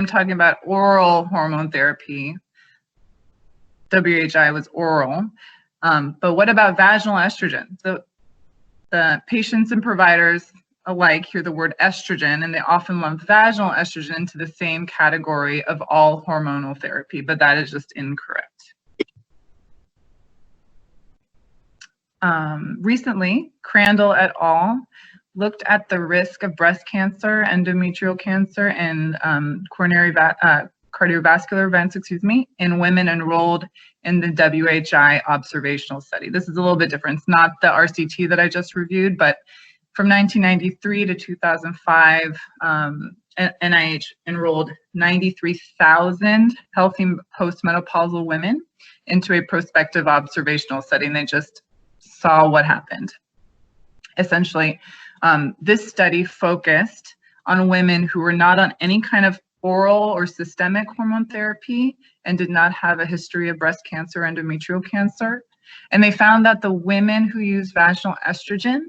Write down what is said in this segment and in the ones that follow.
I'm talking about oral hormone therapy. WHI was oral. But what about vaginal estrogen? The patients and providers alike hear the word estrogen, and they often lump vaginal estrogen into the same category of all hormonal therapy, but that is just incorrect. Recently, Crandall et al. Looked at the risk of breast cancer, endometrial cancer, and cardiovascular events, in women enrolled in the WHI observational study. This is a little bit different. It's not the RCT that I just reviewed, but from 1993 to 2005, NIH enrolled 93,000 healthy postmenopausal women into a prospective observational study, and they just saw what happened. Essentially, this study focused on women who were not on any kind of oral or systemic hormone therapy and did not have a history of breast cancer, endometrial cancer. And they found that the women who used vaginal estrogen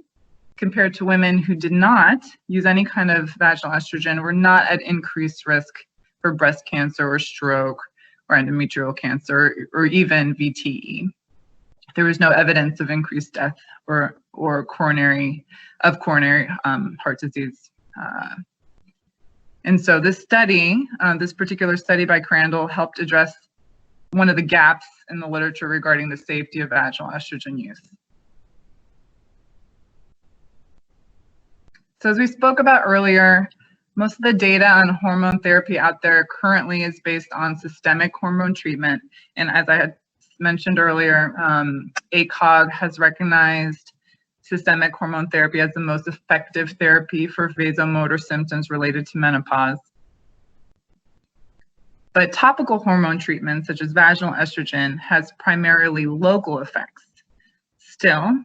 compared to women who did not use any kind of vaginal estrogen were not at increased risk for breast cancer or stroke or endometrial cancer or even VTE. There was no evidence of increased death or coronary heart disease. And so this study, this particular study by Crandall, helped address one of the gaps in the literature regarding the safety of vaginal estrogen use. So as we spoke about earlier, most of the data on hormone therapy out there currently is based on systemic hormone treatment. And as I had mentioned earlier, ACOG has recognized systemic hormone therapy as the most effective therapy for vasomotor symptoms related to menopause. But topical hormone treatment, such as vaginal estrogen, has primarily local effects. Still,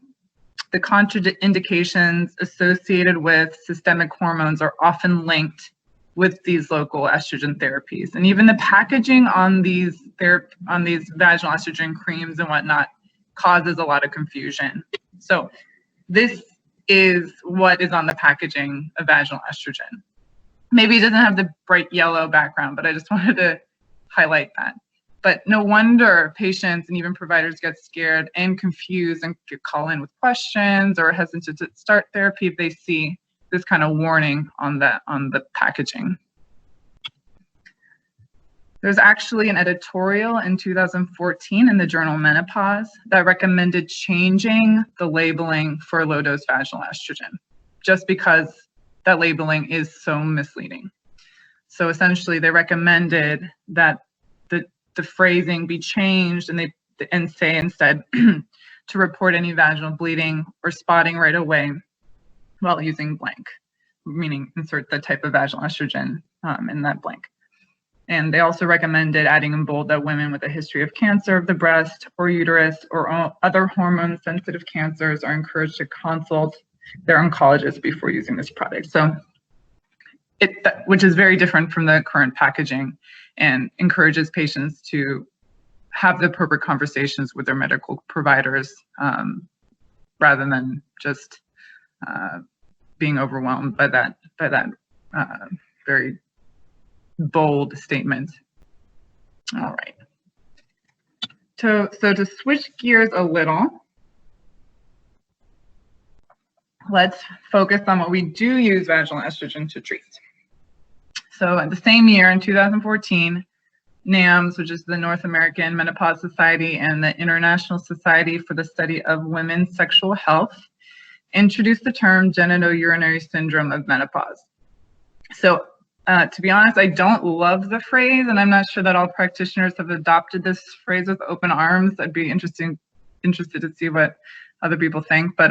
the contraindications associated with systemic hormones are often linked with these local estrogen therapies. And even the packaging on these vaginal estrogen creams and whatnot causes a lot of confusion. So this is what is on the packaging of vaginal estrogen. Maybe it doesn't have the bright yellow background, but I just wanted to highlight that. But no wonder patients and even providers get scared and confused and call in with questions or hesitant to start therapy if they see this kind of warning on the packaging. There's actually an editorial in 2014 in the journal Menopause that recommended changing the labeling for low-dose vaginal estrogen, just because that labeling is so misleading. So essentially, they recommended that the phrasing be changed and say instead to report any vaginal bleeding or spotting right away while using blank, meaning insert the type of vaginal estrogen in that blank. And they also recommended adding in bold that women with a history of cancer of the breast or uterus or other hormone-sensitive cancers are encouraged to consult their oncologist before using this product. So, which is very different from the current packaging and encourages patients to have the appropriate conversations with their medical providers rather than just being overwhelmed by that very bold statement. All right. So to switch gears a little, let's focus on what we do use vaginal estrogen to treat. So in the same year, in 2014, NAMS, which is the North American Menopause Society and the International Society for the Study of Women's Sexual Health, introduced the term genitourinary syndrome of menopause. So to be honest, I don't love the phrase, and I'm not sure that all practitioners have adopted this phrase with open arms. I'd be interested to see what other people think, but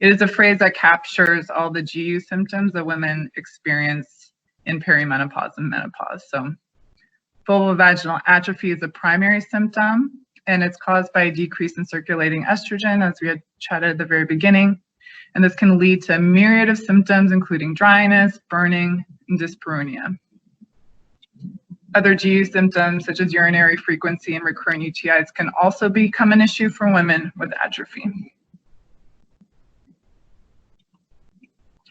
it is a phrase that captures all the GU symptoms that women experience in perimenopause and menopause. So vulvovaginal atrophy is a primary symptom, and it's caused by a decrease in circulating estrogen, as we had chatted at the very beginning. And this can lead to a myriad of symptoms, including dryness, burning, and dyspareunia. Other GU symptoms, such as urinary frequency and recurrent UTIs, can also become an issue for women with atrophy.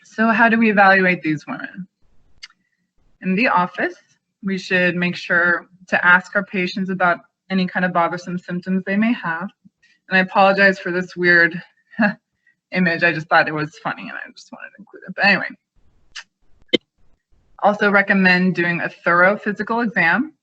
So how do we evaluate these women? In the office, we should make sure to ask our patients about any kind of bothersome symptoms they may have. And I apologize for this weird image. I just thought it was funny and I just wanted to include it. But anyway, also recommend doing a thorough physical exam.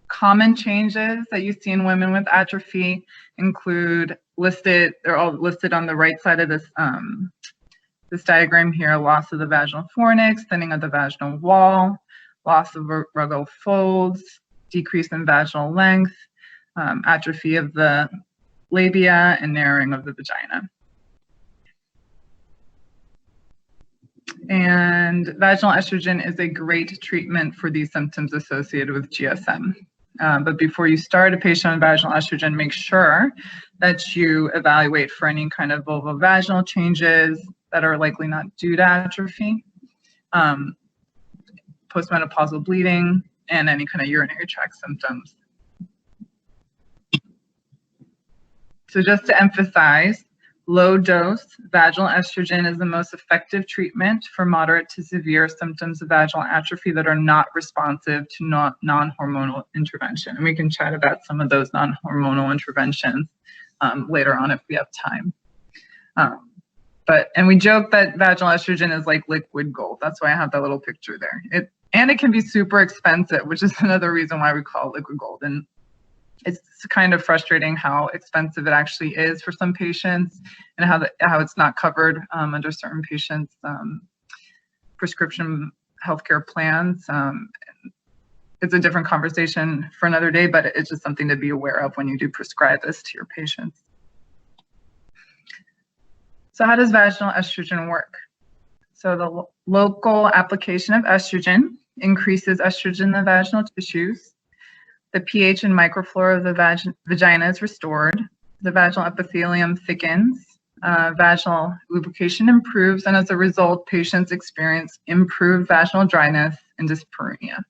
Common changes that you see in women with atrophy include they're all listed on the right side of this diagram here: loss of the vaginal fornix, thinning of the vaginal wall, loss of rugal folds, decrease in vaginal length, atrophy of the labia, and narrowing of the vagina. And vaginal estrogen is a great treatment for these symptoms associated with GSM. But before you start a patient on vaginal estrogen, make sure that you evaluate for any kind of vulvovaginal changes that are likely not due to atrophy, postmenopausal bleeding, and any kind of urinary tract symptoms. So just to emphasize, low-dose vaginal estrogen is the most effective treatment for moderate to severe symptoms of vaginal atrophy that are not responsive to non-hormonal intervention. And we can chat about some of those non-hormonal interventions later on if we have time. And we joke that vaginal estrogen is like liquid gold. That's why I have that little picture there. And it can be super expensive, which is another reason why we call it liquid gold. And it's kind of frustrating how expensive it actually is for some patients, and how it's not covered under certain patients' prescription healthcare plans. It's a different conversation for another day, but it's just something to be aware of when you do prescribe this to your patients. So how does vaginal estrogen work? So the local application of estrogen increases estrogen in the vaginal tissues. The pH and microflora of the vagina is restored. The vaginal epithelium thickens. Vaginal lubrication improves, and as a result, patients experience improved vaginal dryness and dyspareunia.